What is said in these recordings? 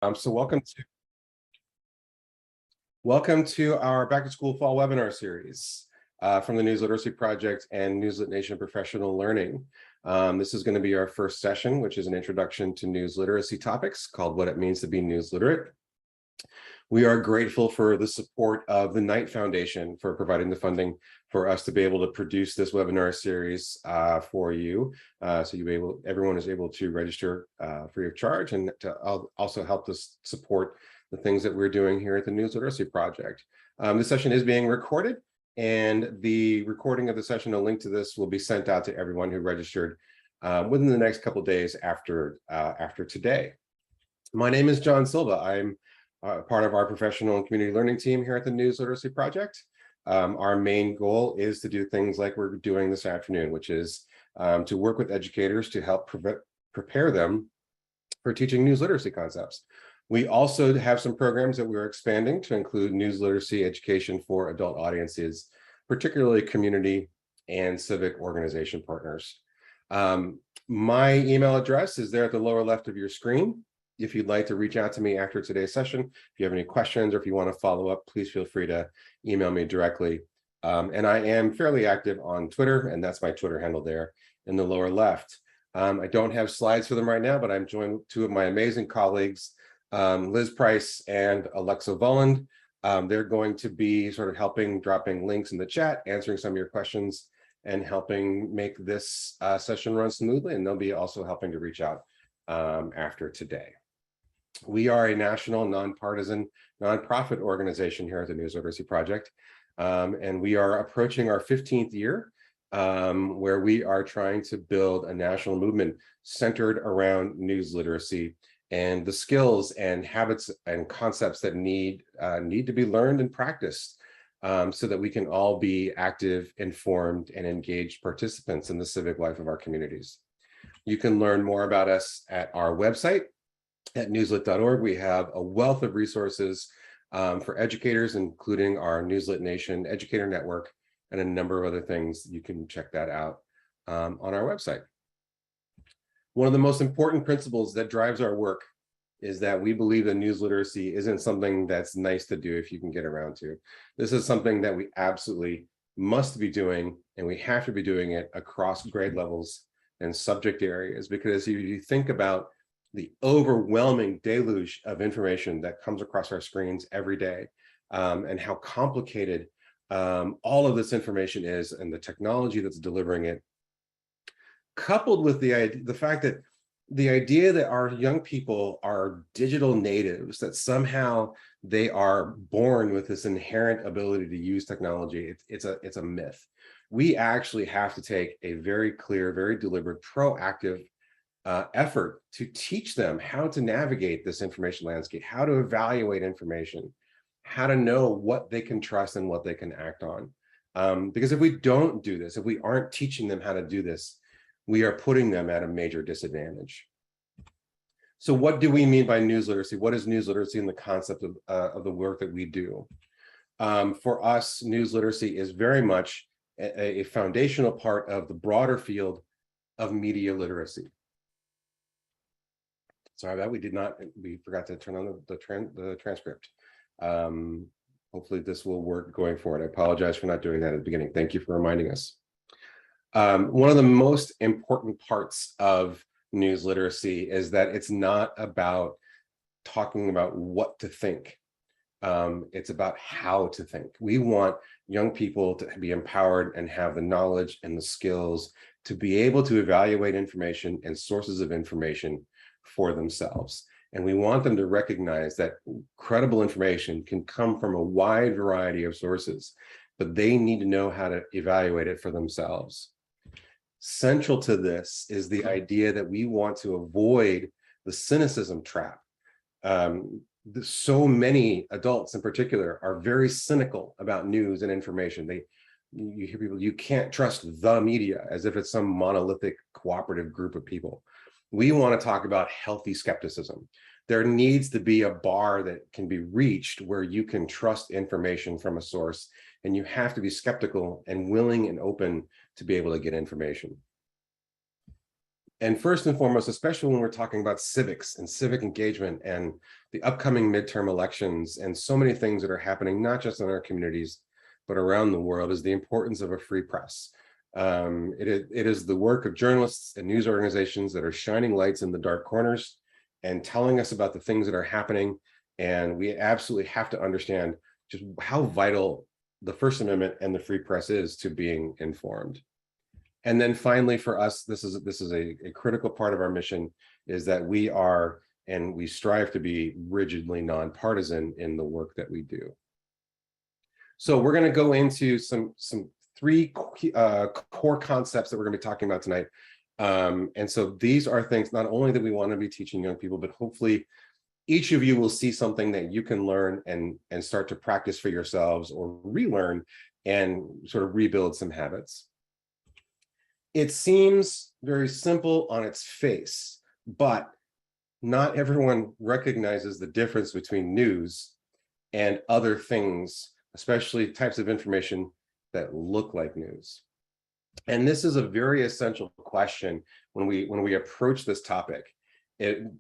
So welcome to our Back to School Fall webinar series from the News Literacy Project and Newslit Nation Professional Learning. This is going to be our first session, which is an introduction to news literacy topics called What It Means to Be News Literate. We are grateful for the support of the Knight Foundation for providing the funding for us to be able to produce this webinar series for you. So everyone is able to register free of charge and to also help us support the things that we're doing here at the News Literacy Project. This session is being recorded, and the recording of the session, a link to this, will be sent out to everyone who registered within the next couple of days after today. My name is John Silva. I'm part of our professional and community learning team here at the News Literacy Project. Our main goal is to do things like we're doing this afternoon, which is to work with educators to help prepare them for teaching news literacy concepts. We also have some programs that we're expanding to include news literacy education for adult audiences, particularly community and civic organization partners. My email address is there at the lower left of your screen. If you'd like to reach out to me after today's session, if you have any questions or if you want to follow up, please feel free to email me directly. And I am fairly active on Twitter, and that's my Twitter handle there in the lower left. I don't have slides for them right now, but I'm joined with two of my amazing colleagues, Liz Price and Alexa Volland. They're going to be sort of dropping links in the chat, answering some of your questions, and helping make this session run smoothly. And they'll be also helping to reach out after today. We are a national, nonpartisan, nonprofit organization here at the News Literacy Project, and we are approaching our 15th year, where we are trying to build a national movement centered around news literacy and the skills and habits and concepts that need to be learned and practiced, so that we can all be active, informed, and engaged participants in the civic life of our communities. You can learn more about us at our website at newslit.org. We have a wealth of resources for educators, including our Newslit Nation Educator Network and a number of other things. You can check that out on our website. One of the most important principles that drives our work is that we believe that news literacy isn't something that's nice to do if you can get around to. This is something that we absolutely must be doing, and we have to be doing it across grade levels and subject areas, because if you think about the overwhelming deluge of information that comes across our screens every day, and how complicated all of this information is, and the technology that's delivering it, coupled with the fact that the idea that our young people are digital natives, that somehow they are born with this inherent ability to use technology, it's a myth. We actually have to take a very clear, very deliberate, proactive effort to teach them how to navigate this information landscape, how to evaluate information, how to know what they can trust and what they can act on. Because if we don't do this, if we aren't teaching them how to do this, we are putting them at a major disadvantage. So what do we mean by news literacy? What is news literacy in the concept of the work that we do? For us, news literacy is very much a foundational part of the broader field of media literacy. Sorry about that. We forgot to turn on the transcript. Hopefully this will work going forward. I apologize for not doing that at the beginning. Thank you for reminding us. One of the most important parts of news literacy is that it's not about talking about what to think. It's about how to think. We want young people to be empowered and have the knowledge and the skills to be able to evaluate information and sources of information for themselves. And we want them to recognize that credible information can come from a wide variety of sources, but they need to know how to evaluate it for themselves. Central to this is the idea that we want to avoid the cynicism trap. So many adults in particular are very cynical about news and information. You hear people, you can't trust the media, as if it's some monolithic cooperative group of people. We want to talk about healthy skepticism. There needs to be a bar that can be reached where you can trust information from a source, and you have to be skeptical and willing and open to be able to get information. And first and foremost, especially when we're talking about civics and civic engagement and the upcoming midterm elections and so many things that are happening, not just in our communities, but around the world, is the importance of a free press. It is the work of journalists and news organizations that are shining lights in the dark corners and telling us about the things that are happening. And we absolutely have to understand just how vital the First Amendment and the free press is to being informed. And then finally, for us, this is a critical part of our mission, is that we are and we strive to be rigidly nonpartisan in the work that we do. So we're going to go into some three core concepts that we're going to be talking about tonight. And so these are things not only that we want to be teaching young people, but hopefully each of you will see something that you can learn and start to practice for yourselves or relearn and sort of rebuild some habits. It seems very simple on its face, but not everyone recognizes the difference between news and other things, especially types of information that look like news. And this is a very essential question when we approach this topic.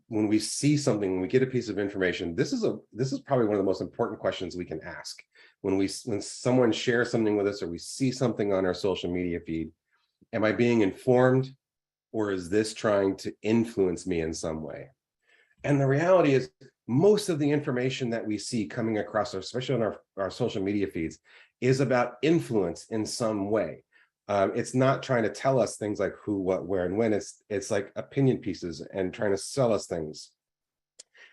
When we see something, when we get a piece of information, this is probably one of the most important questions we can ask. When someone shares something with us or we see something on our social media feed, am I being informed, or is this trying to influence me in some way? And the reality is, most of the information that we see coming across, especially on our social media feeds, is about influence in some way. It's not trying to tell us things like who, what, where, and when. It's like opinion pieces and trying to sell us things.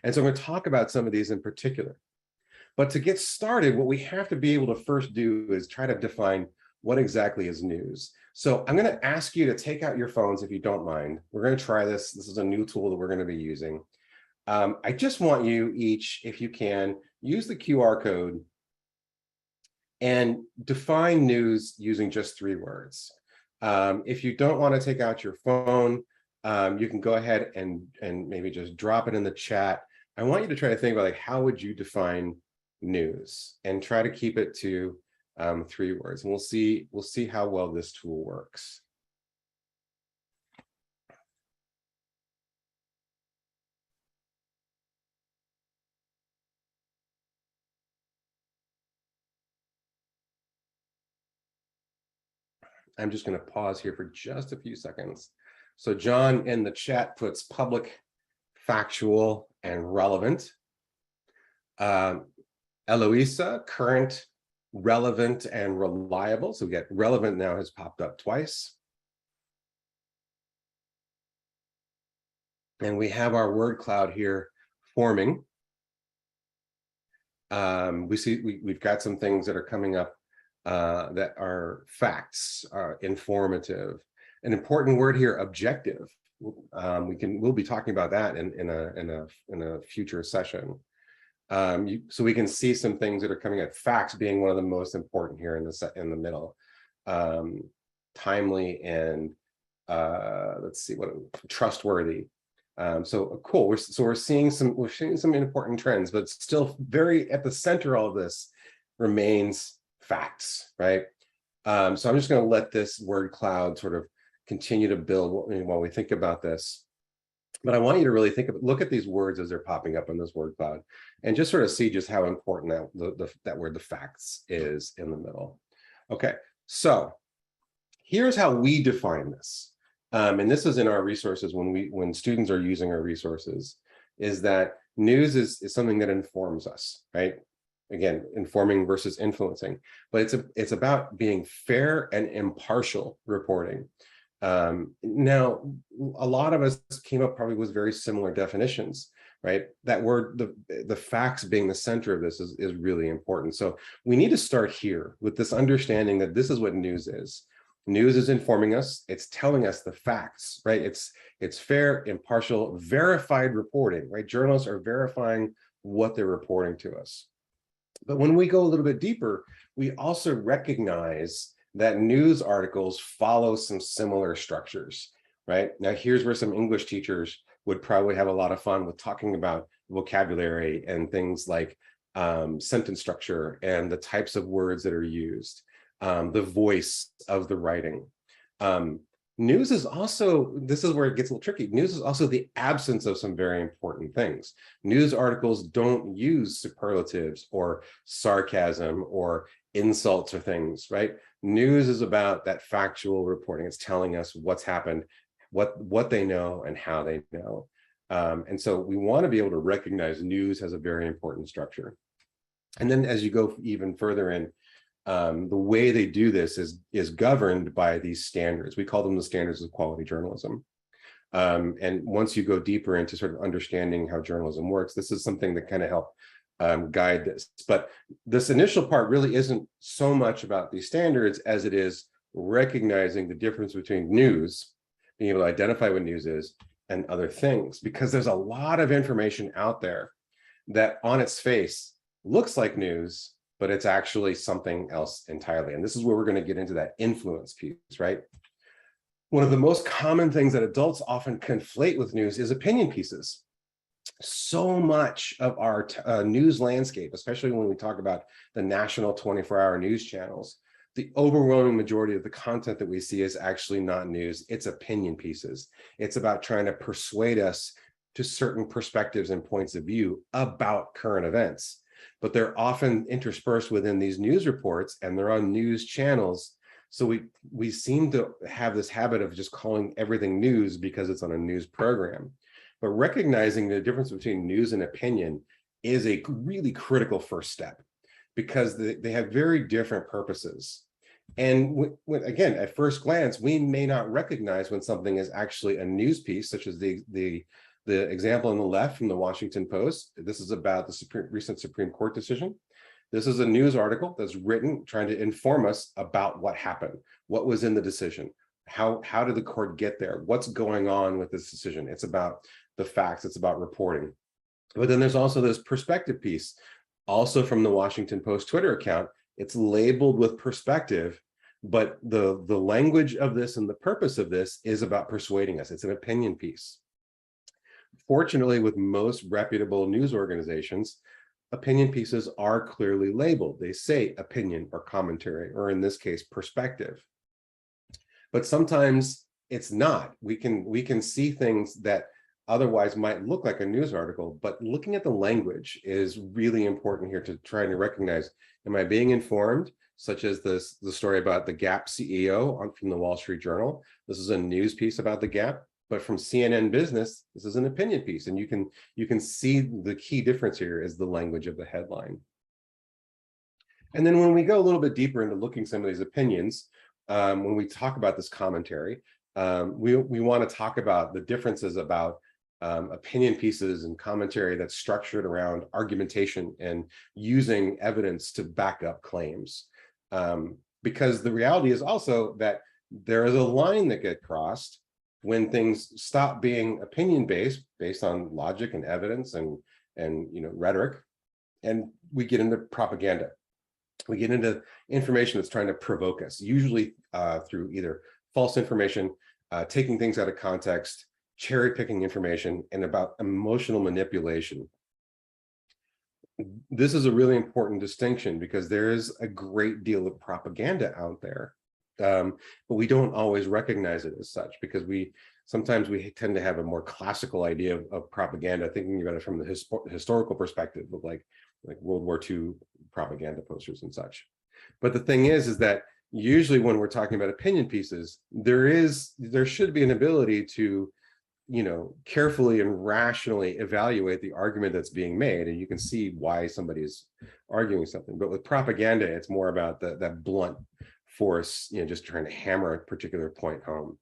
And so I'm going to talk about some of these in particular. But to get started, what we have to be able to first do is try to define what exactly is news. So I'm going to ask you to take out your phones if you don't mind. We're going to try this. This is a new tool that we're going to be using. I just want you each, if you can, use the QR code and define news using just 3 words. If you don't want to take out your phone, you can go ahead and maybe just drop it in the chat. I want you to try to think about, like, how would you define news, and try to keep it to 3 words, and we'll see how well this tool works. I'm just going to pause here for just a few seconds. So John in the chat puts public, factual, and relevant. Eloisa, current, relevant, and reliable. So we get relevant now has popped up twice. And we have our word cloud here forming. We've got some things that are coming up that are facts, informative. An important word here, objective. We'll be talking about that in a future session. So we can see some things that are coming at facts being one of the most important here in the middle. Timely and let's see, what trustworthy. So cool. We're seeing some important trends, but still very at the center of all of this remains facts, right? So I'm just going to let this word cloud sort of continue to build while we think about this. But I want you to really look at these words as they're popping up on this word cloud, and just sort of see just how important that word, the facts, is in the middle. Okay, so here's how we define this. And this is in our resources when students are using our resources, is that news is something that informs us, right? Again, informing versus influencing, but it's about being fair and impartial reporting. Now, a lot of us came up probably with very similar definitions, right? That word, the facts being the center of this is really important. So we need to start here with this understanding that this is what news is. News is informing us. It's telling us the facts, right? It's fair, impartial, verified reporting, right? Journalists are verifying what they're reporting to us. But when we go a little bit deeper, we also recognize that news articles follow some similar structures, right? Now, here's where some English teachers would probably have a lot of fun with talking about vocabulary and things like sentence structure and the types of words that are used, the voice of the writing. News is also, this is where it gets a little tricky. News is also the absence of some very important things. News articles don't use superlatives or sarcasm or insults or things, right? News is about that factual reporting. It's telling us what's happened, what they know and how they know. And so we want to be able to recognize news has a very important structure. And then as you go even further in, the way they do this is governed by these standards. We call them the standards of quality journalism. And once you go deeper into sort of understanding how journalism works, this is something that kind of help guide this. But this initial part really isn't so much about these standards as it is recognizing the difference between news, being able to identify what news is, and other things, because there's a lot of information out there that on its face looks like news, but it's actually something else entirely. And this is where we're going to get into that influence piece, right? One of the most common things that adults often conflate with news is opinion pieces. So much of our news landscape, especially when we talk about the national 24-hour news channels, the overwhelming majority of the content that we see is actually not news, it's opinion pieces. It's about trying to persuade us to certain perspectives and points of view about current events. But they're often interspersed within these news reports and they're on news channels. So we seem to have this habit of just calling everything news because it's on a news program. But recognizing the difference between news and opinion is a really critical first step, because they have very different purposes. And again, at first glance, we may not recognize when something is actually a news piece, such as the example on the left from the Washington Post. This is about the recent Supreme Court decision. This is a news article that's written trying to inform us about what happened, what was in the decision, how did the court get there, what's going on with this decision. It's about the facts, it's about reporting. But then there's also this perspective piece, also from the Washington Post Twitter account. It's labeled with perspective, but the language of this and the purpose of this is about persuading us. It's an opinion piece. Fortunately, with most reputable news organizations, opinion pieces are clearly labeled. They say opinion or commentary, or in this case, perspective. But sometimes it's not. We can see things that otherwise might look like a news article, but looking at the language is really important here to try to recognize, am I being informed? Such as the story about the Gap CEO from the Wall Street Journal. This is a news piece about the Gap. But from CNN Business, this is an opinion piece, and you can see the key difference here is the language of the headline. And then when we go a little bit deeper into looking some of these opinions, when we talk about this commentary, we want to talk about the differences about opinion pieces and commentary that's structured around argumentation and using evidence to back up claims. Because the reality is also that there is a line that gets crossed when things stop being opinion-based, based on logic and evidence and rhetoric, and we get into propaganda. We get into information that's trying to provoke us, usually through either false information, taking things out of context, cherry-picking information, and about emotional manipulation. This is a really important distinction because there is a great deal of propaganda out there. But we don't always recognize it as such, because sometimes we tend to have a more classical idea of propaganda, thinking about it from the historical perspective of like World War II propaganda posters and such. But the thing is that usually when we're talking about opinion pieces, there should be an ability to carefully and rationally evaluate the argument that's being made, and you can see why somebody is arguing something. But with propaganda, it's more about that blunt force, just trying to hammer a particular point home.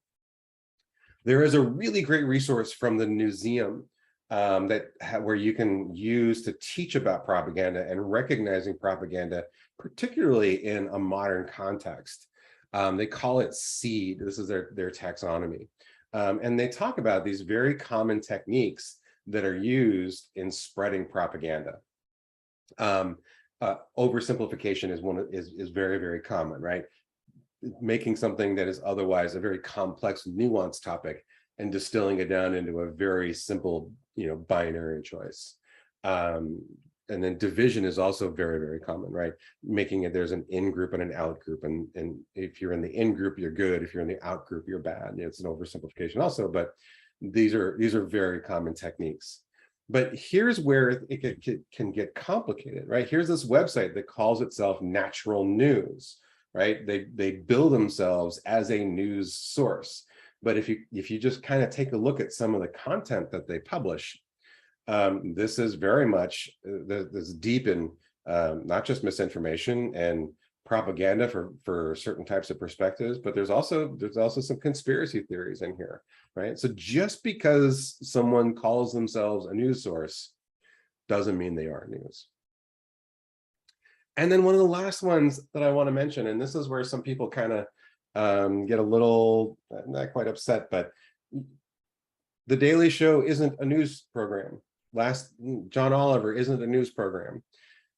There is a really great resource from the Newseum where you can use to teach about propaganda and recognizing propaganda, particularly in a modern context. They call it SEED. This is their taxonomy. And they talk about these very common techniques that are used in spreading propaganda. Oversimplification is very, very common, right? Making something that is otherwise a very complex, nuanced topic and distilling it down into a very simple, binary choice. then division is also very, very common, right? Making it there's an in group and an out group, and if you're in the in group, you're good. If you're in the out group, you're bad. It's an oversimplification also, but these are very common techniques. But here's where it can get complicated, right? Here's this website that calls itself Natural News, right? They bill themselves as a news source. But if you just kind of take a look at some of the content that they publish, this is very much this deep in not just misinformation and propaganda for certain types of perspectives, but there's also some conspiracy theories in here, right? So just because someone calls themselves a news source doesn't mean they are news. And then one of the last ones that I want to mention, and this is where some people kind of get a little, not quite upset, but The Daily Show isn't a news program. John Oliver isn't a news program.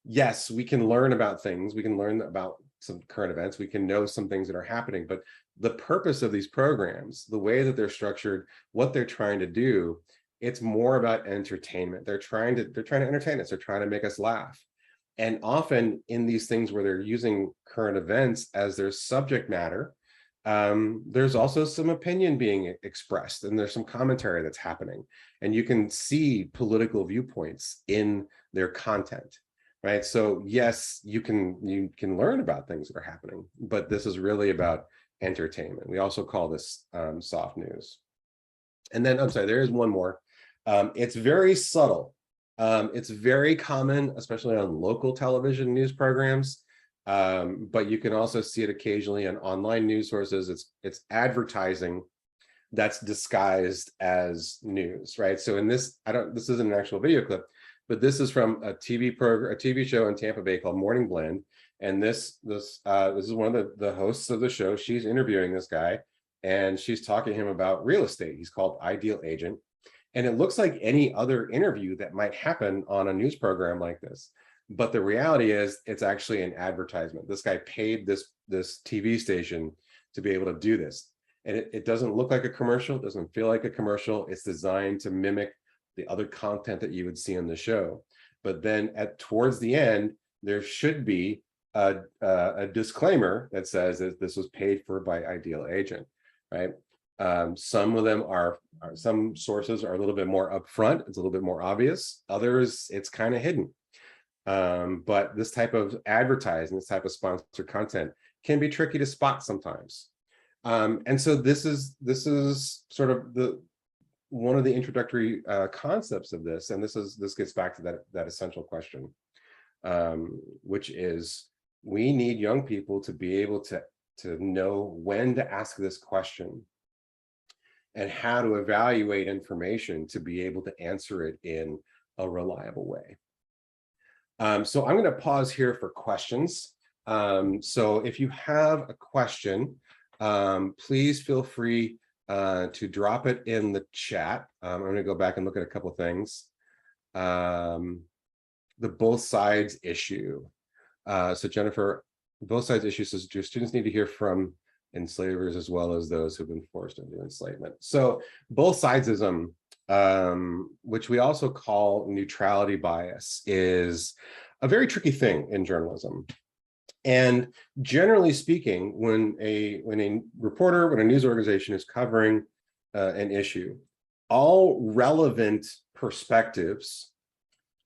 Yes, we can learn about things. We can learn about some current events. We can know some things that are happening, but the purpose of these programs, the way that they're structured, what they're trying to do, it's more about entertainment. They're trying to entertain us. They're trying to make us laugh. And often in these things where they're using current events as their subject matter, there's also some opinion being expressed, and there's some commentary that's happening, and you can see political viewpoints in their content, right? So yes, you can learn about things that are happening, but this is really about entertainment. We also call this soft news. And then I'm sorry, there is one more. It's very subtle. It's very common, especially on local television news programs. But you can also see it occasionally on online news sources. It's advertising that's disguised as news, right? So in this, this isn't an actual video clip, but this is from a TV show in Tampa Bay called Morning Blend. And this is one of the hosts of the show. She's interviewing this guy, and she's talking to him about real estate. He's called Ideal Agent. And it looks like any other interview that might happen on a news program like this. But the reality is it's actually an advertisement. This guy paid this TV station to be able to do this. And it doesn't look like a commercial, it doesn't feel like a commercial. It's designed to mimic the other content that you would see on the show. But then towards the end, there should be a disclaimer that says that this was paid for by Ideal Agent, right? Some of them some sources are a little bit more upfront. It's a little bit more obvious. Others, it's kind of hidden. But this type of advertising, this type of sponsored content can be tricky to spot sometimes. And so this is sort of one of the introductory concepts of this. And this gets back to that essential question, which is we need young people to be able to know when to ask this question and how to evaluate information to be able to answer it in a reliable way. So I'm going to pause here for questions. So if you have a question, please feel free to drop it in the chat. I'm going to go back and look at a couple of things. The both sides issue. So Jennifer, both sides issue says, do students need to hear from enslavers as well as those who've been forced into enslavement? So both sidesism, which we also call neutrality bias, is a very tricky thing in journalism. And generally speaking, when a reporter, when a news organization is covering an issue, all relevant perspectives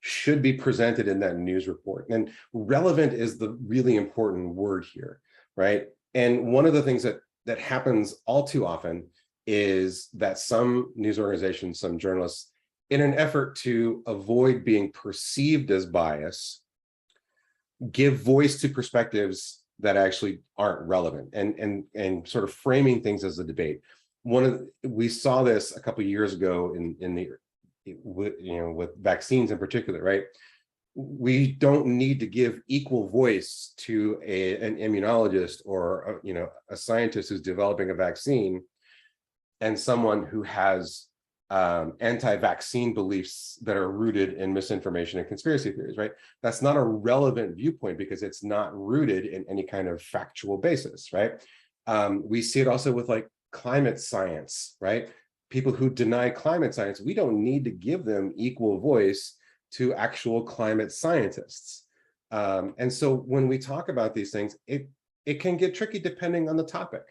should be presented in that news report. And relevant is the really important word here, right? And one of the things that happens all too often is that some news organizations, some journalists, in an effort to avoid being perceived as bias, give voice to perspectives that actually aren't relevant and sort of framing things as a debate. We saw this a couple of years ago with vaccines in particular, right? We don't need to give equal voice to an immunologist or a scientist who's developing a vaccine and someone who has anti-vaccine beliefs that are rooted in misinformation and conspiracy theories, right? That's not a relevant viewpoint because it's not rooted in any kind of factual basis, right? We see it also with like climate science, right? People who deny climate science, we don't need to give them equal voice to actual climate scientists. And so when we talk about these things, it can get tricky depending on the topic.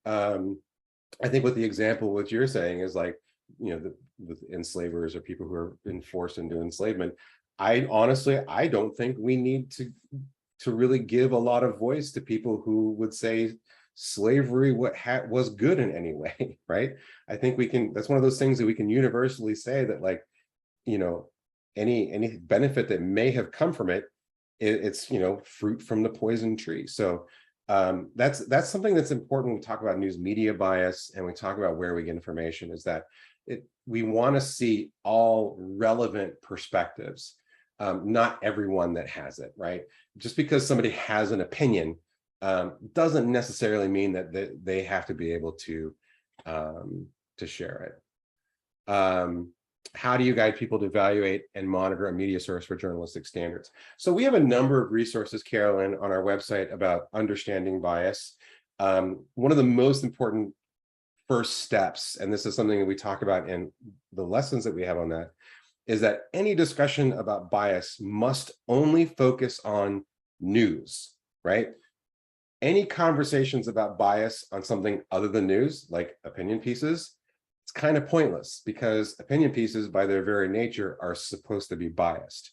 I think what the example what you're saying is like, the enslavers or people who are enforced into enslavement. I don't think we need to really give a lot of voice to people who would say slavery was good in any way, right? I think that's one of those things that we can universally say that, like, any benefit that may have come from it's fruit from the poison tree. So that's something that's important when we talk about news media bias and we talk about where we get information, is that we want to see all relevant perspectives, not everyone that has it, right? Just because somebody has an opinion doesn't necessarily mean that they have to be able to share it. How do you guide people to evaluate and monitor a media source for journalistic standards? So we have a number of resources, Carolyn, on our website about understanding bias. One of the most important first steps, and this is something that we talk about in the lessons that we have on that, is that any discussion about bias must only focus on news, right? Any conversations about bias on something other than news, like opinion pieces, it's kind of pointless, because opinion pieces by their very nature are supposed to be biased.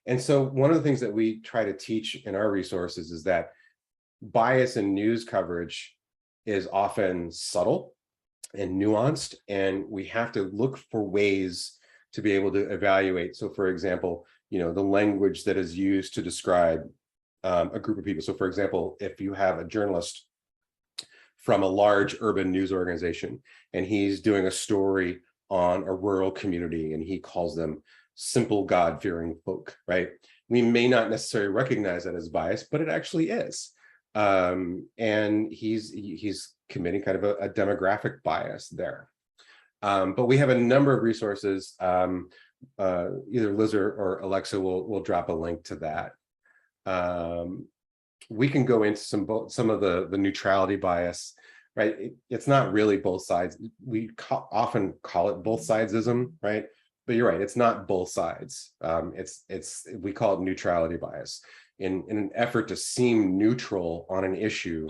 And so one of the things that we try to teach in our resources is that bias in news coverage is often subtle and nuanced, and we have to look for ways to be able to evaluate. So for example, the language that is used to describe a group of people. So for example, if you have a journalist from a large urban news organization and he's doing a story on a rural community and he calls them simple God-fearing folk, right? We may not necessarily recognize that as bias, but it actually is. And he's committing kind of a demographic bias there. But we have a number of resources. Either Liz or Alexa will drop a link to that. We can go into some of the neutrality bias, right? It's not really both sides. We often call it both sidesism, right? But you're right, it's not both sides. We call it neutrality bias. In an effort to seem neutral on an issue,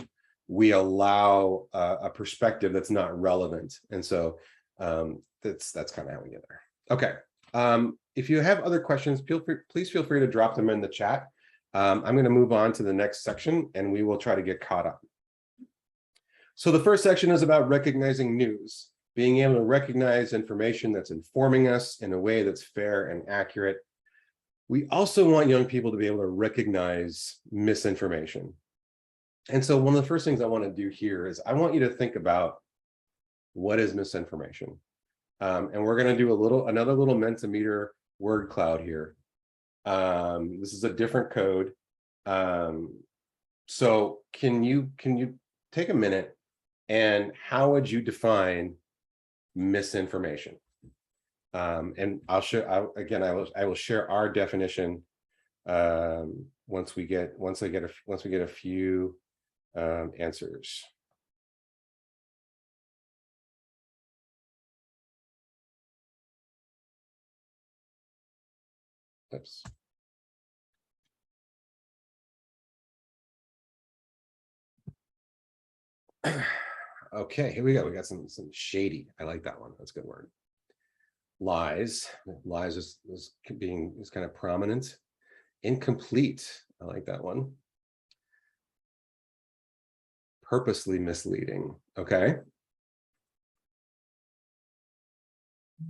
we allow a perspective that's not relevant, and so that's kind of how we get there. Okay, if you have other questions, please feel free to drop them in the chat. I'm going to move on to the next section, and we will try to get caught up. So the first section is about recognizing news, being able to recognize information that's informing us in a way that's fair and accurate. We also want young people to be able to recognize misinformation. And so one of the first things I want to do here is I want you to think about what is misinformation. And we're going to do another little Mentimeter word cloud here. This is a different code. So can you take a minute, and how would you define misinformation? And I will share our definition once we get a few answers. Oops. Okay, here we go. We got some shady. I like that one. That's a good word. Lies. Lies is kind of prominent. Incomplete. I like that one. Purposely misleading. Okay.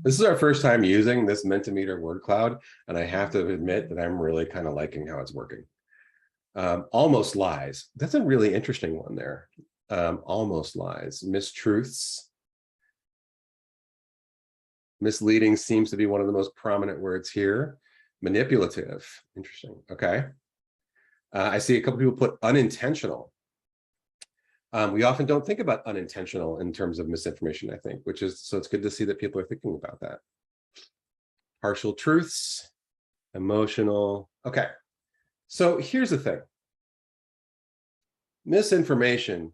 This is our first time using this Mentimeter word cloud, and I have to admit that I'm really kind of liking how it's working. Almost lies. That's a really interesting one there. Almost lies. Mistruths. Misleading seems to be one of the most prominent words here. Manipulative. Interesting. Okay. I see a couple people put unintentional. We often don't think about unintentional in terms of misinformation, I think, so it's good to see that people are thinking about that. Partial truths, emotional. Okay, so here's the thing. Misinformation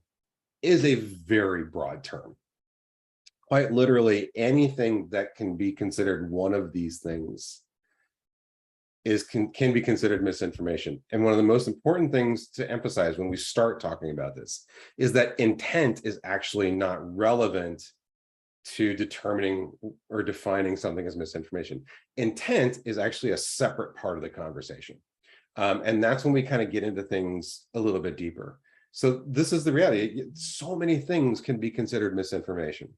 is a very broad term. Quite literally, anything that can be considered one of these things can be considered misinformation. And one of the most important things to emphasize when we start talking about this is that intent is actually not relevant to determining or defining something as misinformation. Intent is actually a separate part of the conversation. And that's when we kind of get into things a little bit deeper. So this is the reality. So many things can be considered misinformation.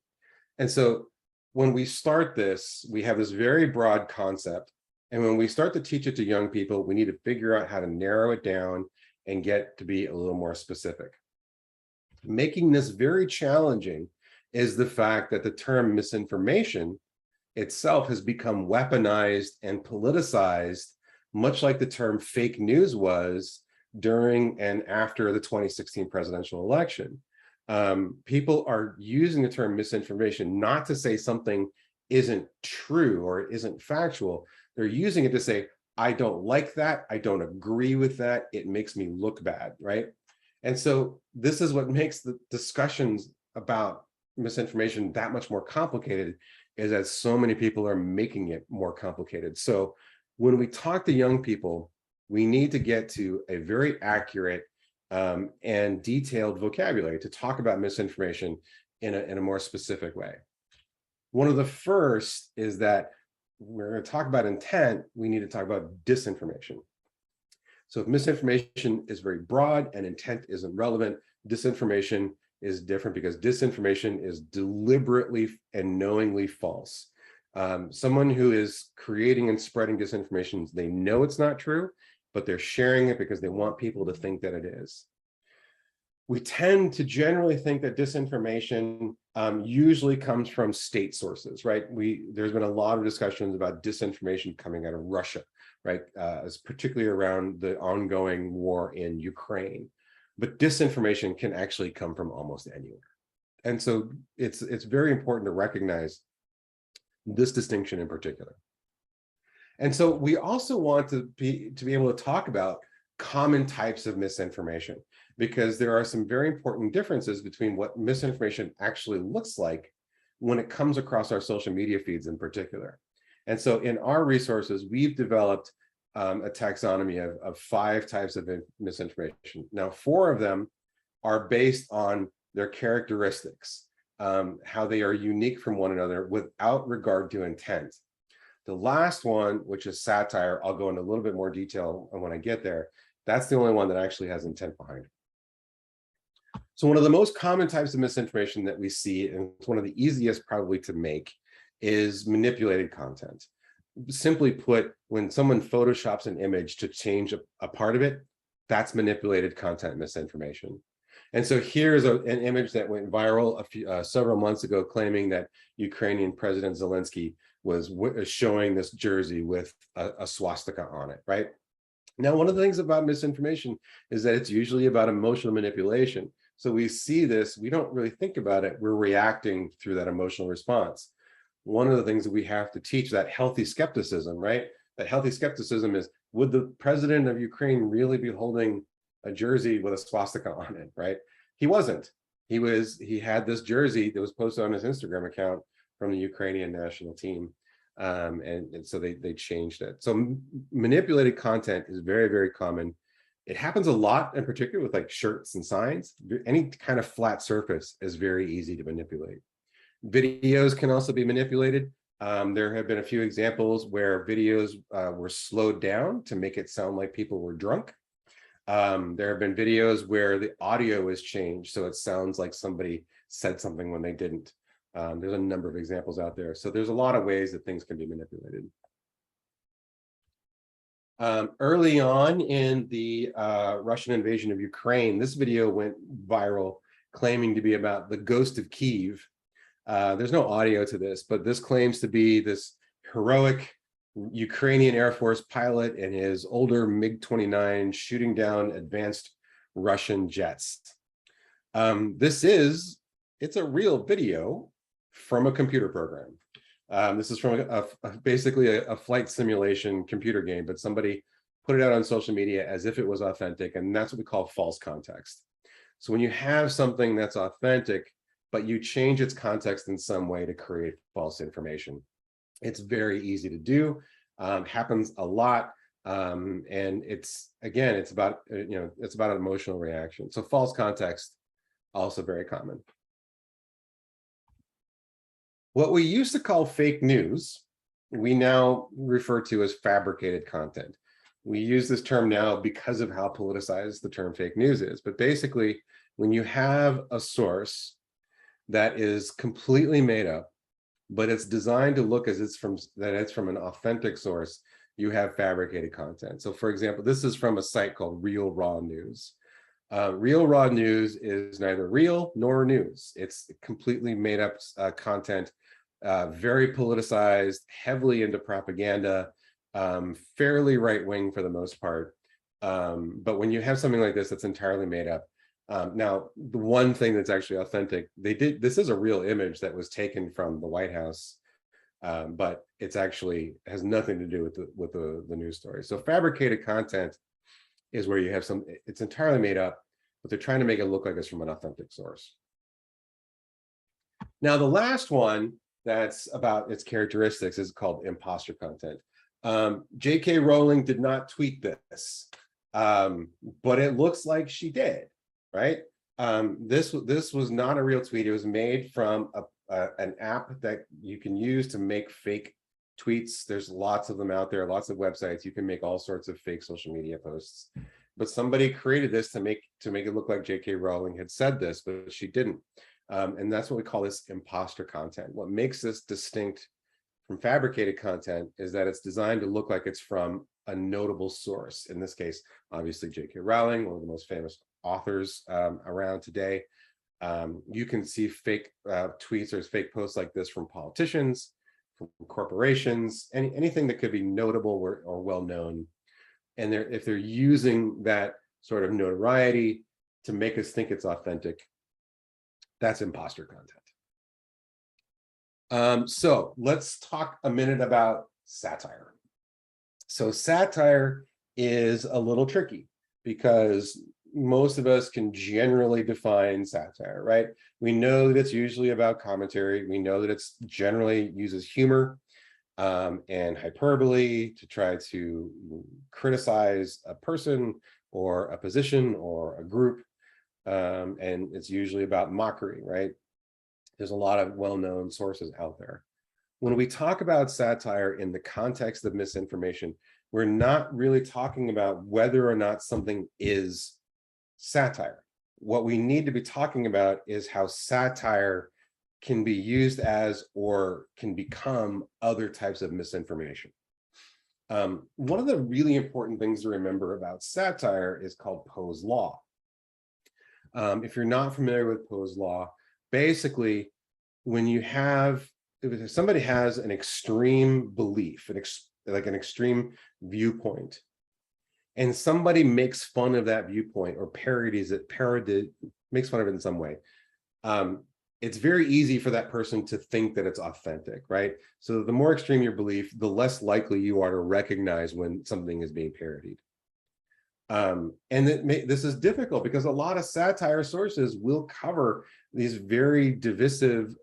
And so when we start this, we have this very broad concept. And when we start to teach it to young people, we need to figure out how to narrow it down and get to be a little more specific. Making this very challenging is the fact that the term misinformation itself has become weaponized and politicized, much like the term fake news was during and after the 2016 presidential election. People are using the term misinformation not to say something isn't true or isn't factual. They're using it to say, I don't like that. I don't agree with that. It makes me look bad, right? And so this is what makes the discussions about misinformation that much more complicated, is that so many people are making it more complicated. So when we talk to young people, we need to get to a very accurate and detailed vocabulary to talk about misinformation in a more specific way. One of the first is that we're going to talk about intent, we need to talk about disinformation. So if misinformation is very broad and intent isn't relevant, disinformation is different, because disinformation is deliberately and knowingly false. Someone who is creating and spreading disinformation, they know it's not true, but they're sharing it because they want people to think that it is. We tend to generally think that disinformation usually comes from state sources, right? There's been a lot of discussions about disinformation coming out of Russia, right? Particularly around the ongoing war in Ukraine. But disinformation can actually come from almost anywhere. And so it's very important to recognize this distinction in particular. And so we also want to be able to talk about common types of misinformation, because there are some very important differences between what misinformation actually looks like when it comes across our social media feeds in particular. And so in our resources, we've developed a taxonomy of 5 types of misinformation. Now, 4 of them are based on their characteristics, how they are unique from one another without regard to intent. The last one, which is satire, I'll go into a little bit more detail when I get there. That's the only one that actually has intent behind it. So one of the most common types of misinformation that we see, and it's one of the easiest probably to make, is manipulated content. Simply put, when someone photoshops an image to change a part of it, that's manipulated content misinformation. And so here's an image that went viral several months ago, claiming that Ukrainian President Zelensky was showing this jersey with a swastika on it, right? Now, one of the things about misinformation is that it's usually about emotional manipulation. So we see this, we don't really think about it, we're reacting through that emotional response. One of the things that we have to teach, that healthy skepticism, right? That healthy skepticism is, would the president of Ukraine really be holding a jersey with a swastika on it, right? He wasn't. He had this jersey that was posted on his Instagram account from the Ukrainian national team. And so they changed it. So manipulated content is very, very common. It happens a lot, in particular with like shirts and signs. Any kind of flat surface is very easy to manipulate. Videos can also be manipulated. There have been a few examples where videos were slowed down to make it sound like people were drunk. There have been videos where the audio is changed so it sounds like somebody said something when they didn't. There's a number of examples out there. So there's a lot of ways that things can be manipulated. Early on in the Russian invasion of Ukraine, this video went viral, claiming to be about the Ghost of Kiev. There's no audio to this, but this claims to be this heroic Ukrainian Air Force pilot and his older MiG-29 shooting down advanced Russian jets. It's a real video from a computer program. This is from basically a flight simulation computer game, but somebody put it out on social media as if it was authentic, and that's what we call false context. So when you have something that's authentic, but you change its context in some way to create false information, it's very easy to do, happens a lot. And it's, again, it's about, it's about an emotional reaction. So false context, also very common. What we used to call fake news, we now refer to as fabricated content. We use this term now because of how politicized the term fake news is. But basically, when you have a source that is completely made up, but it's designed to look as it's from an authentic source, you have fabricated content. So for example, this is from a site called Real Raw News. Real Raw News is neither real nor news. It's completely made up content, very politicized, heavily into propaganda, fairly right-wing for the most part. But when you have something like this that's entirely made up, now the one thing that's actually authentic, this is a real image that was taken from the White House, but it's actually has nothing to do with the news story. So fabricated content is where you have it's entirely made up, but they're trying to make it look like it's from an authentic source. Now, the last one that's about its characteristics is called imposter content. J.K. Rowling did not tweet this, but it looks like she did, right? This was not a real tweet. It was made from an app that you can use to make fake tweets. There's lots of them out there, lots of websites. You can make all sorts of fake social media posts. But somebody created this to make it look like J.K. Rowling had said this, but she didn't. And that's what we call this imposter content. What makes this distinct from fabricated content is that it's designed to look like it's from a notable source. In this case, obviously J.K. Rowling, one of the most famous authors around today. You can see fake tweets or fake posts like this from politicians, from corporations, anything that could be notable or well known. And if they're using that sort of notoriety to make us think it's authentic, that's imposter content. So let's talk a minute about satire. So satire is a little tricky because most of us can generally define satire, right? We know that it's usually about commentary. We know that it's generally uses humor and hyperbole to try to criticize a person or a position or a group. And it's usually about mockery, right? There's a lot of well-known sources out there. When we talk about satire in the context of misinformation, we're not really talking about whether or not something is satire. What we need to be talking about is how satire can be used as or can become other types of misinformation. One of the really important things to remember about satire is called Poe's law. If you're not familiar with Poe's law, basically, when you have, if somebody has an extreme belief, like an extreme viewpoint, and somebody makes fun of that viewpoint or parodies it, makes fun of it in some way, it's very easy for that person to think that it's authentic, right? So the more extreme your belief, the less likely you are to recognize when something is being parodied. And this is difficult because a lot of satire sources will cover these very divisive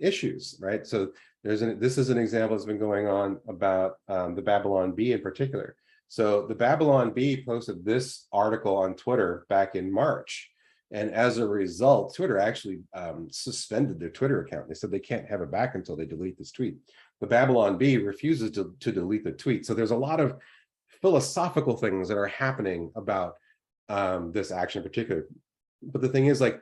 issues, right? So this is an example that's been going on about the Babylon Bee in particular. So the Babylon Bee posted this article on Twitter back in March. And as a result, Twitter actually suspended their Twitter account. They said they can't have it back until they delete this tweet. The Babylon Bee refuses to delete the tweet. So there's a lot of philosophical things that are happening about this action in particular. But the thing is, like,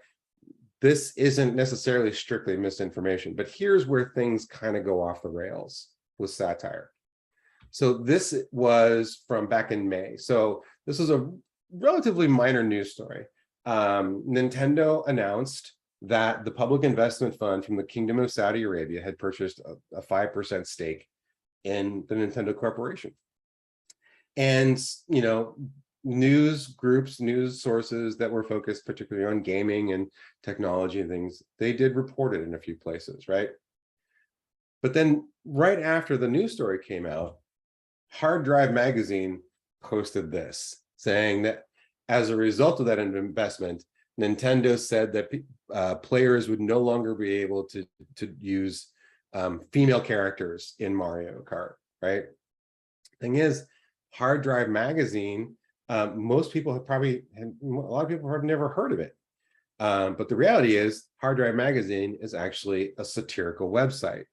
this isn't necessarily strictly misinformation, but here's where things kind of go off the rails with satire. So this was from back in May. So this is a relatively minor news story. Nintendo announced that the public investment fund from the Kingdom of Saudi Arabia had purchased a 5% stake in the Nintendo Corporation. And, you know, news groups, news sources that were focused particularly on gaming and technology and things, they did report it in a few places, right? But then right after the news story came out, Hard Drive magazine posted this, saying that as a result of that investment, Nintendo said that players would no longer be able to use female characters in Mario Kart, right? Thing is, Hard Drive magazine, most people have probably, a lot of people have never heard of it. But the reality is Hard Drive magazine is actually a satirical website.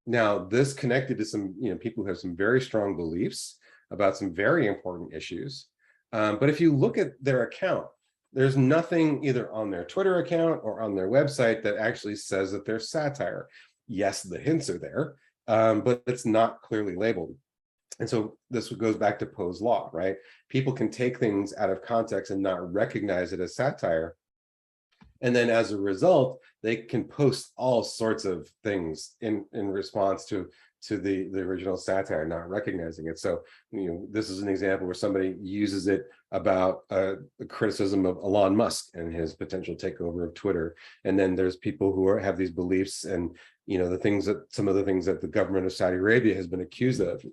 Now, this connected to some people who have some very strong beliefs about some very important issues. But if you look at their account, there's nothing either on their Twitter account or on their website that actually says that they're satire. Yes, the hints are there, but it's not clearly labeled. And so this goes back to Poe's law, right? People can take things out of context and not recognize it as satire. And then as a result, they can post all sorts of things in response to the original satire, not recognizing it. So, this is an example where somebody uses it about a criticism of Elon Musk and his potential takeover of Twitter. And then there's people who have these beliefs and, some of the things that the government of Saudi Arabia has been accused of.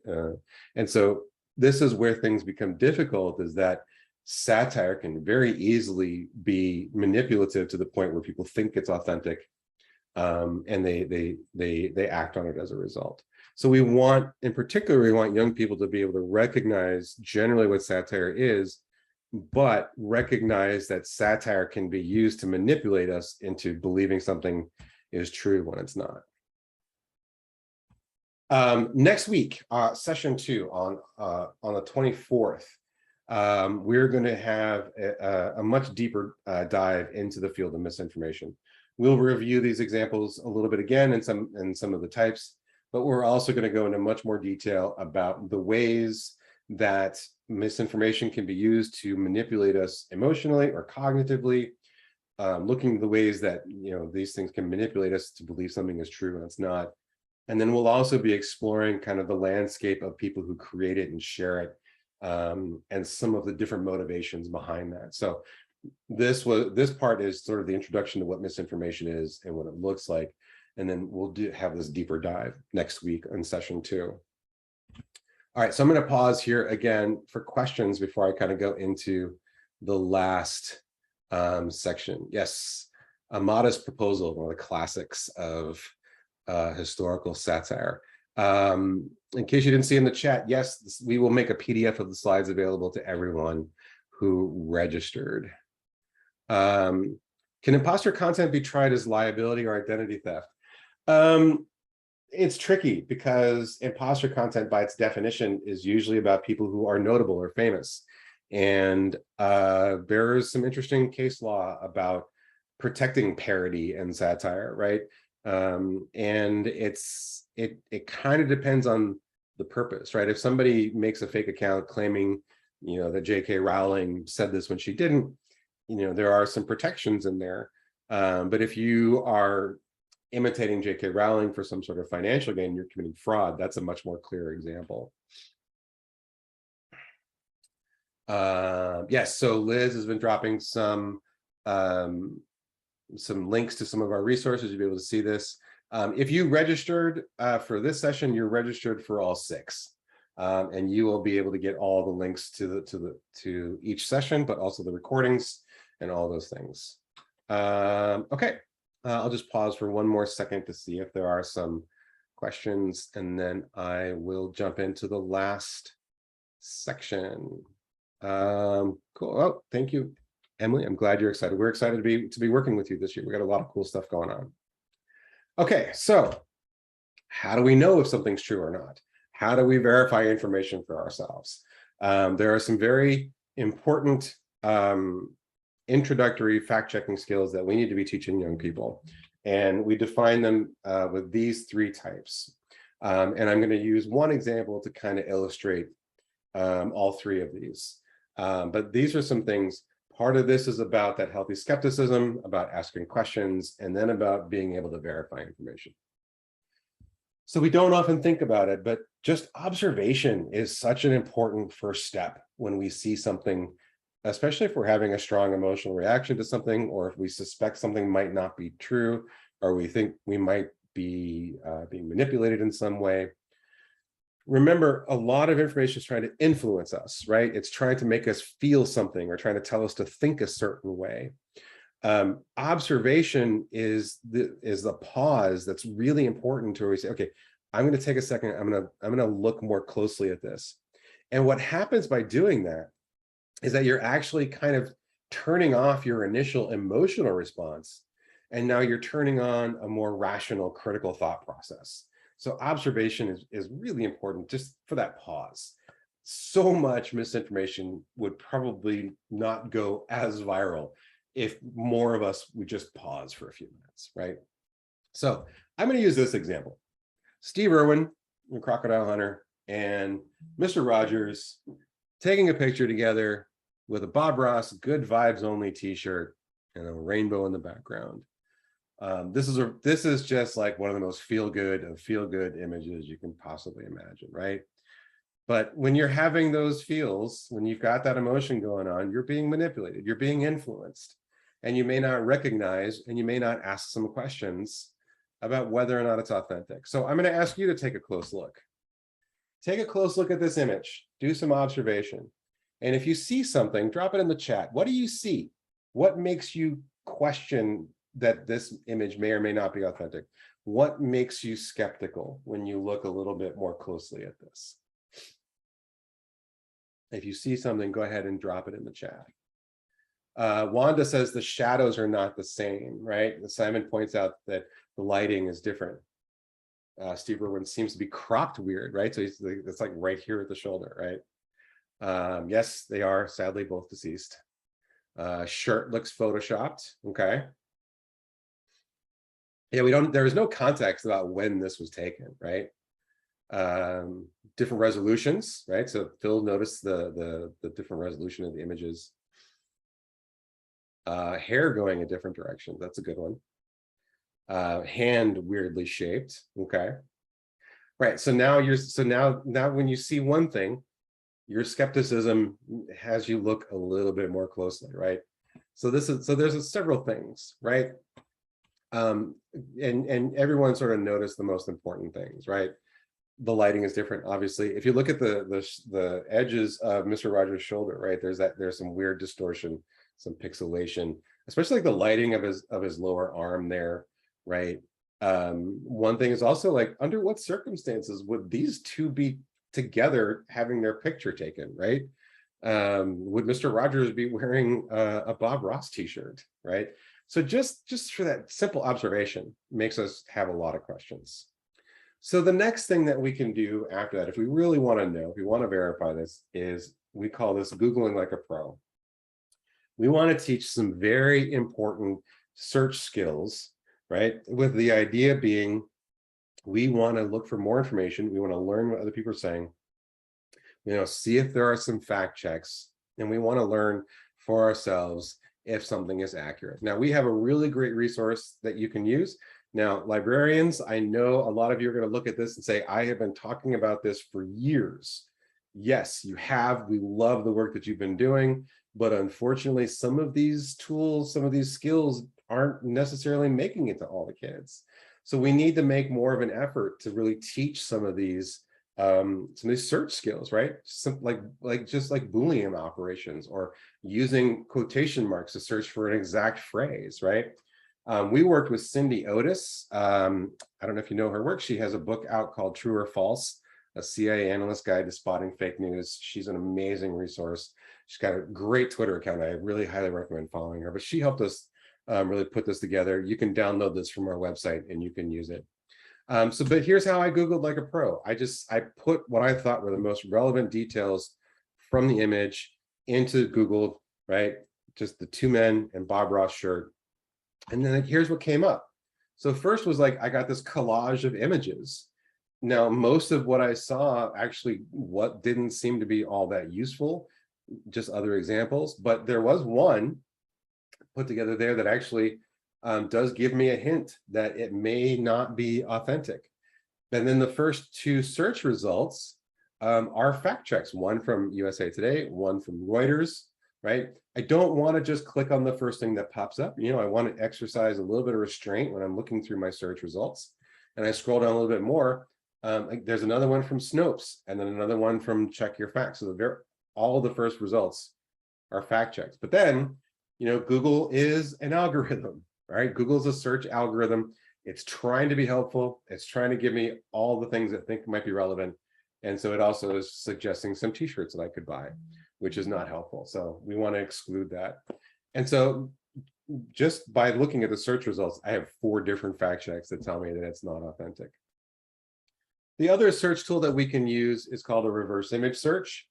And so this is where things become difficult, is that satire can very easily be manipulative to the point where people think it's authentic, and they act on it as a result. So in particular, we want young people to be able to recognize generally what satire is, but recognize that satire can be used to manipulate us into believing something is true when it's not. Next week, session 2 on the 24th, we're going to have a much deeper dive into the field of misinformation. We'll review these examples a little bit again and some of the types, but we're also going to go into much more detail about the ways that misinformation can be used to manipulate us emotionally or cognitively, looking at the ways that these things can manipulate us to believe something is true and it's not. And then we'll also be exploring kind of the landscape of people who create it and share it, and some of the different motivations behind that. So this part is sort of the introduction to what misinformation is and what it looks like. And then we'll have this deeper dive next week in session 2. All right, so I'm going to pause here again for questions before I kind of go into the last section. Yes, a modest proposal, one of the classics of historical satire. In case you didn't see in the chat, yes, we will make a PDF of the slides available to everyone who registered. Can imposter content be tried as liability or identity theft? It's tricky because imposter content by its definition is usually about people who are notable or famous. And there is some interesting case law about protecting parody and satire, right? And it kind of depends on the purpose, right? If somebody makes a fake account claiming, that J.K. Rowling said this when she didn't, there are some protections in there. But if you are imitating J.K. Rowling for some sort of financial gain, you're committing fraud. That's a much more clear example. Yes, so Liz has been dropping some links to some of our resources. You'll be able to see this. If you registered for this session, you're registered for all 6, and you will be able to get all the links to each session, but also the recordings and all those things. Okay, I'll just pause for one more second to see if there are some questions, and then I will jump into the last section. Cool. Oh, thank you, Emily. I'm glad you're excited. We're excited to be working with you this year. We got a lot of cool stuff going on. Okay, so how do we know if something's true or not? How do we verify information for ourselves? There are some very important introductory fact-checking skills that we need to be teaching young people. And we define them with these 3 types. And I'm going to use one example to kind of illustrate all 3 of these. But these are some things. Part of this is about that healthy skepticism, about asking questions, and then about being able to verify information. So we don't often think about it, but just observation is such an important first step when we see something, especially if we're having a strong emotional reaction to something, or if we suspect something might not be true, or we think we might be being manipulated in some way. Remember, a lot of information is trying to influence us, right? It's trying to make us feel something or trying to tell us to think a certain way. Observation is the pause that's really important to always say, okay, I'm going to take a second. I'm going to look more closely at this. And what happens by doing that is that you're actually kind of turning off your initial emotional response. And now you're turning on a more rational, critical thought process. So observation is really important just for that pause. So much misinformation would probably not go as viral if more of us would just pause for a few minutes, right? So I'm going to use this example. Steve Irwin, the crocodile hunter, and Mr. Rogers taking a picture together with a Bob Ross Good Vibes Only t-shirt and a rainbow in the background. This is just like one of the most feel-good images you can possibly imagine, right? But when you're having those feels, when you've got that emotion going on, you're being manipulated, you're being influenced, and you may not recognize and you may not ask some questions about whether or not it's authentic. So I'm going to ask you to take a close look. Take a close look at this image, do some observation. And if you see something, drop it in the chat. What do you see? What makes you question that this image may or may not be authentic? What makes you skeptical when you look a little bit more closely at this? If you see something, go ahead and drop it in the chat. Wanda says the shadows are not the same, right? Simon points out that the lighting is different. Steve Irwin seems to be cropped weird, right? So it's like right here at the shoulder, right? Yes, they are sadly both deceased. Shirt looks photoshopped, okay. Yeah, there is no context about when this was taken, right? Different resolutions, right? So Phil noticed the different resolution of the images. Hair going a different direction, that's a good one. Hand weirdly shaped, okay. Right, so now when you see one thing, your skepticism has you look a little bit more closely, right? So there's several things, right? And everyone sort of noticed the most important things, right? The lighting is different, obviously. If you look at the edges of Mr. Rogers' shoulder, right? There's some weird distortion, some pixelation, especially like the lighting of his lower arm there, right? One thing is also like, under what circumstances would these two be together having their picture taken, right? Would Mr. Rogers be wearing a Bob Ross t-shirt, right? So just for that simple observation makes us have a lot of questions. So the next thing that we can do after that, if we really want to know, if we want to verify this, is we call this Googling like a pro. We want to teach some very important search skills, right? With the idea being, we want to look for more information. We want to learn what other people are saying. See if there are some fact checks, and we want to learn for ourselves if something is accurate. Now, we have a really great resource that you can use. Now, librarians, I know a lot of you are going to look at this and say, I have been talking about this for years. Yes, you have. We love the work that you've been doing, but unfortunately, some of these tools, some of these skills aren't necessarily making it to all the kids. So we need to make more of an effort to really teach some of these search skills, right? Just like Boolean operations, or using quotation marks to search for an exact phrase, right? We worked with Cindy Otis. I don't know if you know her work. She has a book out called True or False, a CIA analyst guide to spotting fake news. She's an amazing resource. She's got a great Twitter account. I really highly recommend following her, but she helped us really put this together. You can download this from our website and you can use it. But here's how I Googled like a pro. I put what I thought were the most relevant details from the image into Google, right? Just the two men and Bob Ross shirt. And then here's what came up. So first was like, I got this collage of images. Now, most of what I saw actually didn't seem to be all that useful, just other examples, but there was one put together there that actually does give me a hint that it may not be authentic. And then the first two search results are fact checks, one from USA Today, one from Reuters, right? I don't want to just click on the first thing that pops up. I want to exercise a little bit of restraint when I'm looking through my search results. And I scroll down a little bit more. There's another one from Snopes, and then another one from Check Your Facts. So all the first results are fact checks. But then, Google is an algorithm, right? Google's a search algorithm. It's trying to be helpful. It's trying to give me all the things that I think might be relevant. And so it also is suggesting some t-shirts that I could buy, which is not helpful. So we want to exclude that. And so just by looking at the search results, I have 4 different fact checks that tell me that it's not authentic. The other search tool that we can use is called a reverse image search.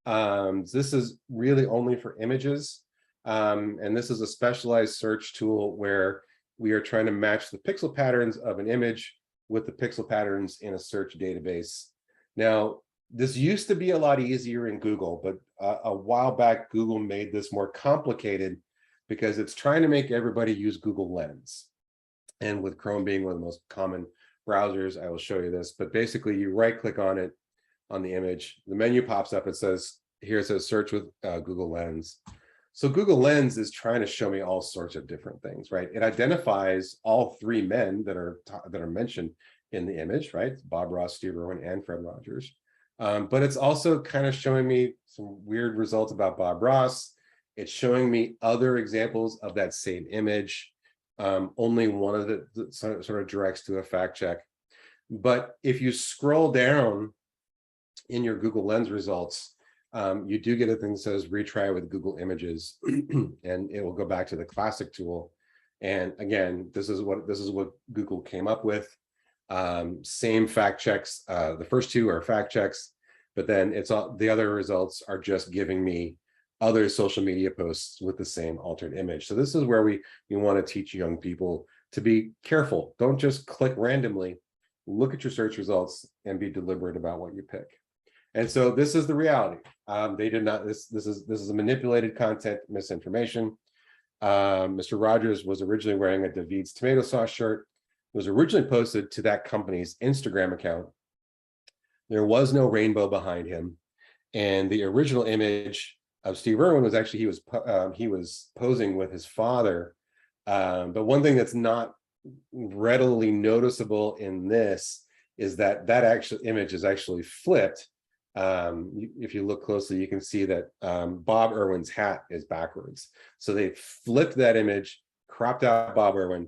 This is really only for images. And this is a specialized search tool where we are trying to match the pixel patterns of an image with the pixel patterns in a search database. Now, this used to be a lot easier in Google, but a while back, Google made this more complicated because it's trying to make everybody use Google Lens. And with Chrome being one of the most common browsers, I will show you this, but basically you right click on it, on the image, the menu pops up, it says, here it says search with Google Lens. So Google Lens is trying to show me all sorts of different things, right? It identifies all 3 men that are mentioned in the image, right? Bob Ross, Steve Irwin, and Fred Rogers. But it's also kind of showing me some weird results about Bob Ross. It's showing me other examples of that same image. Only one of the sort of directs to a fact check. But if you scroll down in your Google Lens results, you do get a thing that says retry with Google Images, and it will go back to the classic tool. And again, this is what Google came up with. Same fact checks. The first 2 are fact checks, but then it's all the other results are just giving me other social media posts with the same altered image. So this is where we want to teach young people to be careful. Don't just click randomly. Look at your search results and be deliberate about what you pick. And so this is the reality. They did not. This is a manipulated content misinformation. Mr. Rogers was originally wearing a David's tomato sauce shirt. It was originally posted to that company's Instagram account. There was no rainbow behind him, and the original image of Steve Irwin was actually he was posing with his father. But one thing that's not readily noticeable in this is that actual image is actually flipped. If you look closely, you can see that Bob Irwin's hat is backwards. So they flipped that image, cropped out Bob Irwin,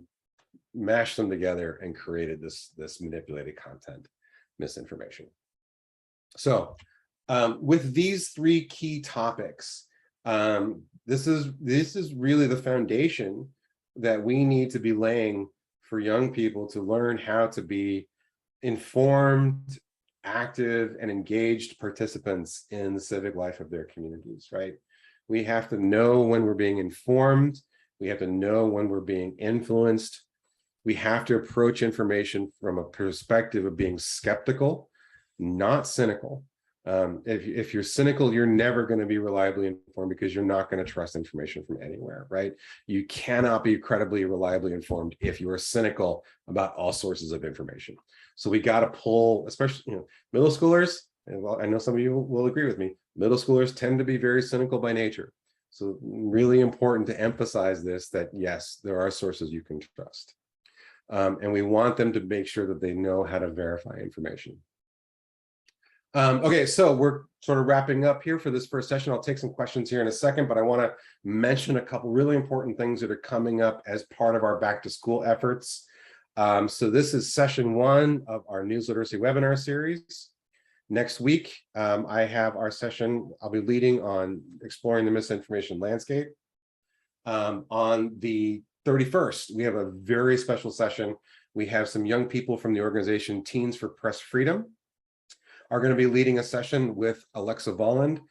mashed them together, and created this manipulated content misinformation. So with these 3 key topics, this is really the foundation that we need to be laying for young people to learn how to be informed, active, and engaged participants in the civic life of their communities, right? We have to know when we're being informed. We have to know when we're being influenced. We have to approach information from a perspective of being skeptical, not cynical. If you're cynical, you're never going to be reliably informed because you're not going to trust information from anywhere, right? You cannot be credibly, reliably informed if you are cynical about all sources of information. So we got to pull, especially middle schoolers, and I know some of you will agree with me, middle schoolers tend to be very cynical by nature. So really important to emphasize this, that yes, there are sources you can trust. And we want them to make sure that they know how to verify information. Okay, so we're sort of wrapping up here for this first session. I'll take some questions here in a second, but I want to mention a couple really important things that are coming up as part of our back to school efforts. So this is session 1 of our News Literacy webinar series. Next week, I have our session, I'll be leading on exploring the misinformation landscape. On the 31st, we have a very special session. We have some young people from the organization Teens for Press Freedom are going to be leading a session with Alexa Volland,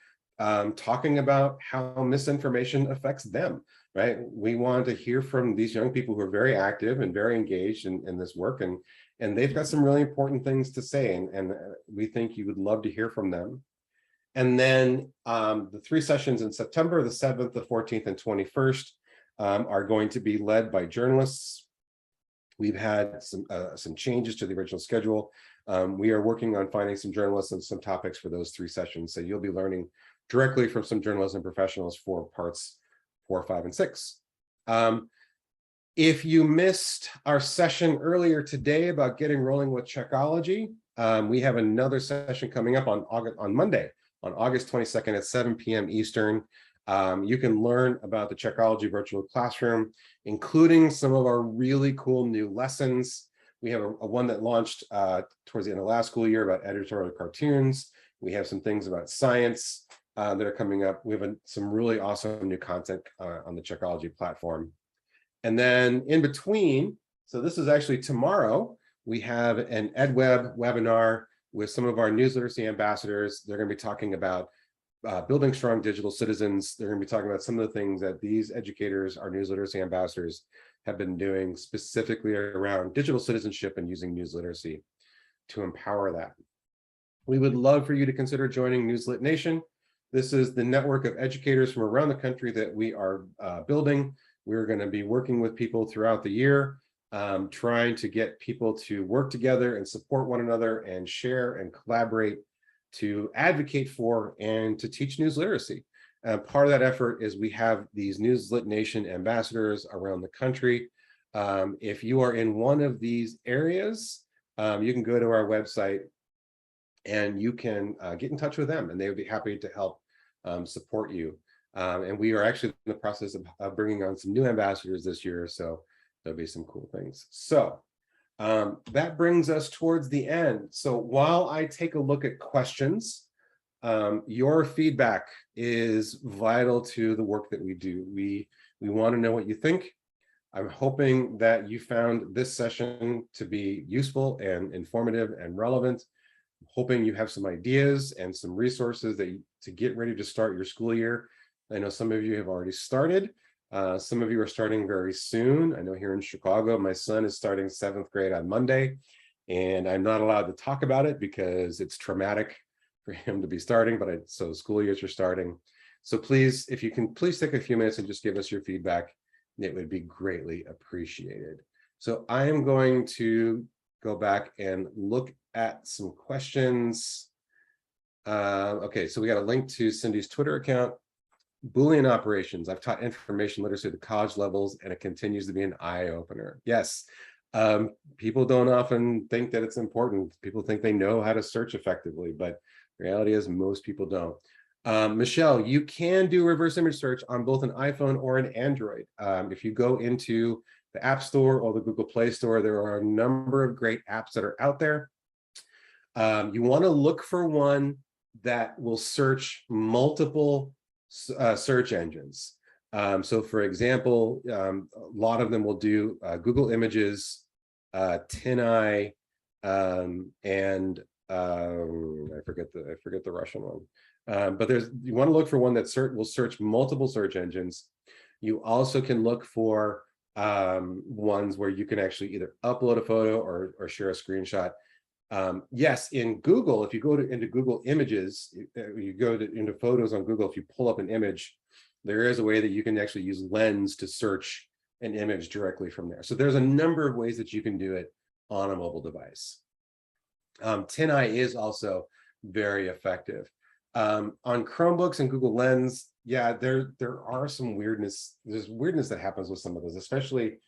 talking about how misinformation affects them, right? We want to hear from these young people who are very active and very engaged in this work, and they've got some really important things to say, and we think you would love to hear from them. And then the 3 sessions in September, the 7th, the 14th, and 21st, are going to be led by journalists. We've had some changes to the original schedule. We are working on finding some journalists and some topics for those 3 sessions. So you'll be learning directly from some journalism professionals for parts 4, 5, and 6. If you missed our session earlier today about getting rolling with Checkology, we have another session coming up on Monday, on August 22nd at 7 p.m. Eastern. You can learn about the Checkology virtual classroom, including some of our really cool new lessons. We have a one that launched towards the end of last school year about editorial cartoons. We have some things about science that are coming up. We have some really awesome new content on the Checkology platform. And then in between, so this is actually tomorrow, we have an EdWeb webinar with some of our news literacy ambassadors. They're going to be talking about building strong digital citizens. They're going to be talking about some of the things that these educators, our news literacy ambassadors, have been doing specifically around digital citizenship and using news literacy to empower that. We would love for you to consider joining Newslit Nation. This is the network of educators from around the country that we are building. We're going to be working with people throughout the year, trying to get people to work together and support one another and share and collaborate to advocate for and to teach news literacy. Part of that effort is we have these Newslit Nation ambassadors around the country. If you are in one of these areas, you can go to our website and you can get in touch with them, and they would be happy to help support you. And we are actually in the process of bringing on some new ambassadors this year, so there'll be some cool things. So that brings us towards the end. So while I take a look at questions, your feedback is vital to the work that we do. We want to know what you think. I'm hoping that you found this session to be useful and informative and relevant. I'm hoping you have some ideas and some resources to get ready to start your school year. I know some of you have already started. Some of you are starting very soon. I know here in Chicago, my son is starting 7th grade on Monday, and I'm not allowed to talk about it because it's traumatic for him to be starting, but so school years are starting. So please, if you can, please take a few minutes and just give us your feedback. It would be greatly appreciated. So I am going to go back and look at some questions. Okay, so we got a link to Cindy's Twitter account. Boolean operations. I've taught information literacy at the college levels, and it continues to be an eye-opener. Yes, people don't often think that it's important. People think they know how to search effectively, but reality is most people don't. Michelle, you can do reverse image search on both an iPhone or an Android. If you go into the App Store or the Google Play Store, there are a number of great apps that are out there. You want to look for one that will search multiple search engines. So for example, a lot of them will do Google Images, TinEye, and I forget the Russian one. But you want to look for one that will search multiple search engines. You also can look for ones where you can actually either upload a photo or share a screenshot. Yes, in Google, if you go into Google Images, you go into Photos on Google, if you pull up an image, there is a way that you can actually use Lens to search an image directly from there. So there's a number of ways that you can do it on a mobile device. TinEye is also very effective. On Chromebooks and Google Lens, yeah, there are some weirdness. There's weirdness that happens with some of those, especially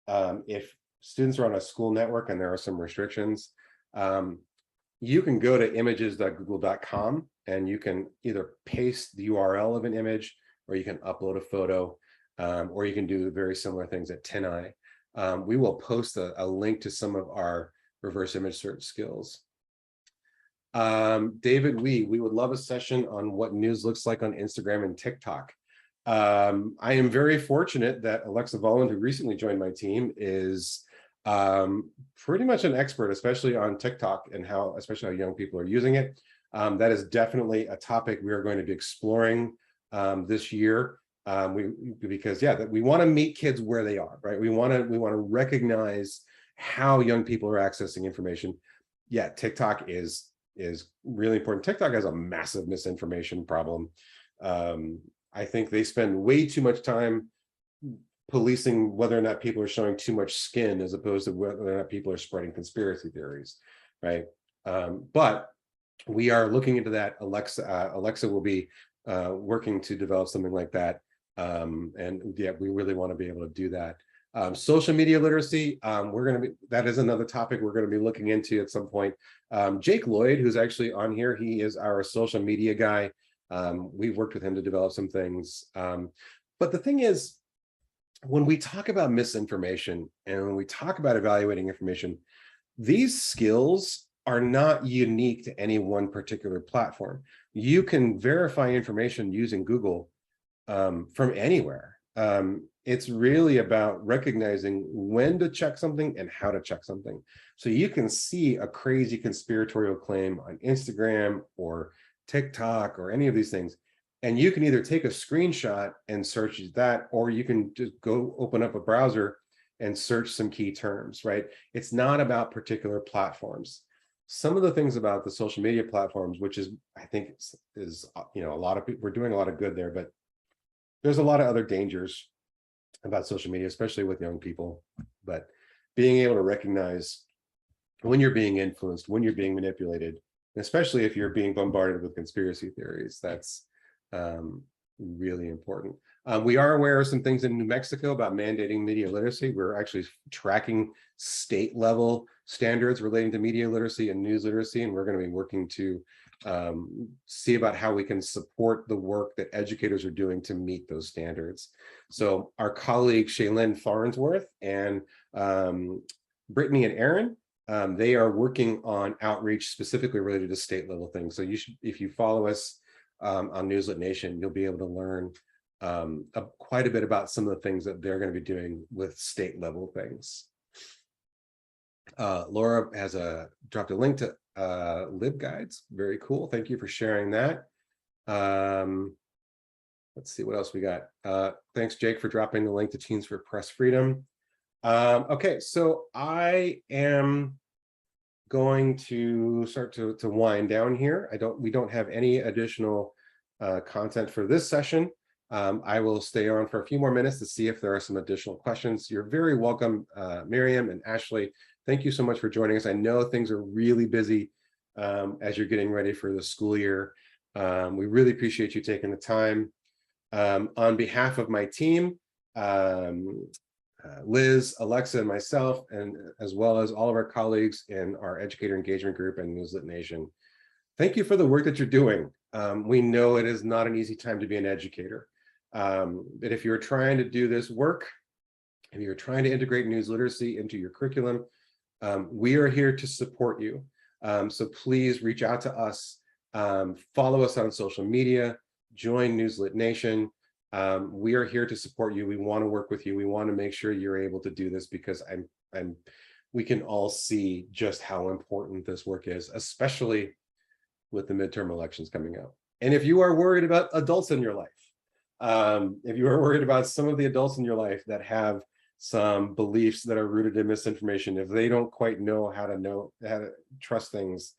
if students are on a school network and there are some restrictions. You can go to images.google.com and you can either paste the URL of an image, or you can upload a photo, or you can do very similar things at TinEye. We will post a link to some of our reverse image search skills. David, we would love a session on what news looks like on Instagram and TikTok. I am very fortunate that Alexa Volland, who recently joined my team, is pretty much an expert, especially on TikTok and especially how young people are using it. That is definitely a topic we are going to be exploring this year. Because we want to meet kids where they are, right? We want to recognize how young people are accessing information. Yeah, TikTok is really important. TikTok has a massive misinformation problem. I think they spend way too much time policing whether or not people are showing too much skin as opposed to whether or not people are spreading conspiracy theories, right? But we are looking into that. Alexa will be working to develop something like that. And yeah, we really want to be able to do that. Social media literacy, that is another topic we're going to be looking into at some point. Jake Lloyd, who's actually on here, he is our social media guy. We've worked with him to develop some things. But the thing is, when we talk about misinformation and when we talk about evaluating information, these skills are not unique to any one particular platform. You can verify information using Google from anywhere. It's really about recognizing when to check something and how to check something. So you can see a crazy conspiratorial claim on Instagram or TikTok or any of these things, and you can either take a screenshot and search that, or you can just go open up a browser and search some key terms, right? It's not about particular platforms. Some of the things about the social media platforms, which is, I think is, a lot of people, we're doing a lot of good there, but there's a lot of other dangers about social media, especially with young people. But being able to recognize when you're being influenced, when you're being manipulated, especially if you're being bombarded with conspiracy theories, that's really important. We are aware of some things in New Mexico about mandating media literacy. We're actually tracking state level standards relating to media literacy and news literacy, and we're going to be working to see about how we can support the work that educators are doing to meet those standards. So our colleague Shaylin Farnsworth and Brittany and Aaron, they are working on outreach specifically related to state level things. So you should, if you follow us on Newslet Nation, you'll be able to learn quite a bit about some of the things that they're going to be doing with state level things. Laura has dropped a link to LibGuides. Very cool. Thank you for sharing that. Let's see what else we got. Thanks, Jake, for dropping the link to Teens for Press Freedom. Okay, so I am going to start to wind down here. We don't have any additional content for this session. I will stay on for a few more minutes to see if there are some additional questions. You're very welcome, Miriam and Ashley. Thank you so much for joining us. I know things are really busy as you're getting ready for the school year. We really appreciate you taking the time. On behalf of my team, Liz, Alexa, and myself, and as well as all of our colleagues in our educator engagement group and Newslet Nation, thank you for the work that you're doing. We know it is not an easy time to be an educator, but if you're trying to do this work, if you're trying to integrate news literacy into your curriculum, we are here to support you. So please reach out to us, follow us on social media, join Newslet Nation. We are here to support you. We want to work with you. We want to make sure you're able to do this because we can all see just how important this work is, especially with the midterm elections coming up. And if you are worried about adults in your life, if you are worried about some of the adults in your life that have some beliefs that are rooted in misinformation, if they don't quite know how to trust things,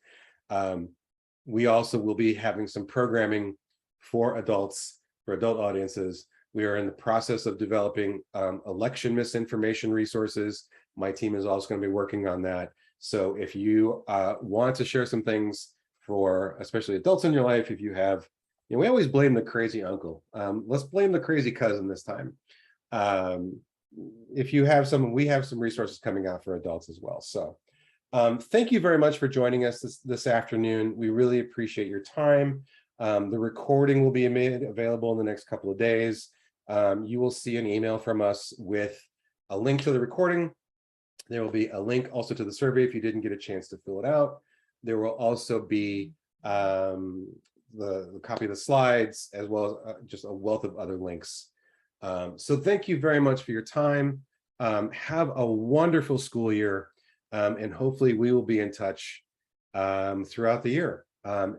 we also will be having some programming for adults, for adult audiences. We are in the process of developing election misinformation resources. My team is also going to be working on that. So if you want to share some things for especially adults in your life, if you have, we always blame the crazy uncle. Let's blame the crazy cousin this time. If you have some, we have some resources coming out for adults as well. So thank you very much for joining us this afternoon. We really appreciate your time. The recording will be made available in the next couple of days. You will see an email from us with a link to the recording. There will be a link also to the survey if you didn't get a chance to fill it out. There will also be the copy of the slides, as well as just a wealth of other links. So thank you very much for your time. Have a wonderful school year, and hopefully we will be in touch throughout the year.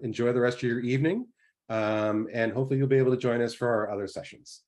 Enjoy the rest of your evening, and hopefully you'll be able to join us for our other sessions.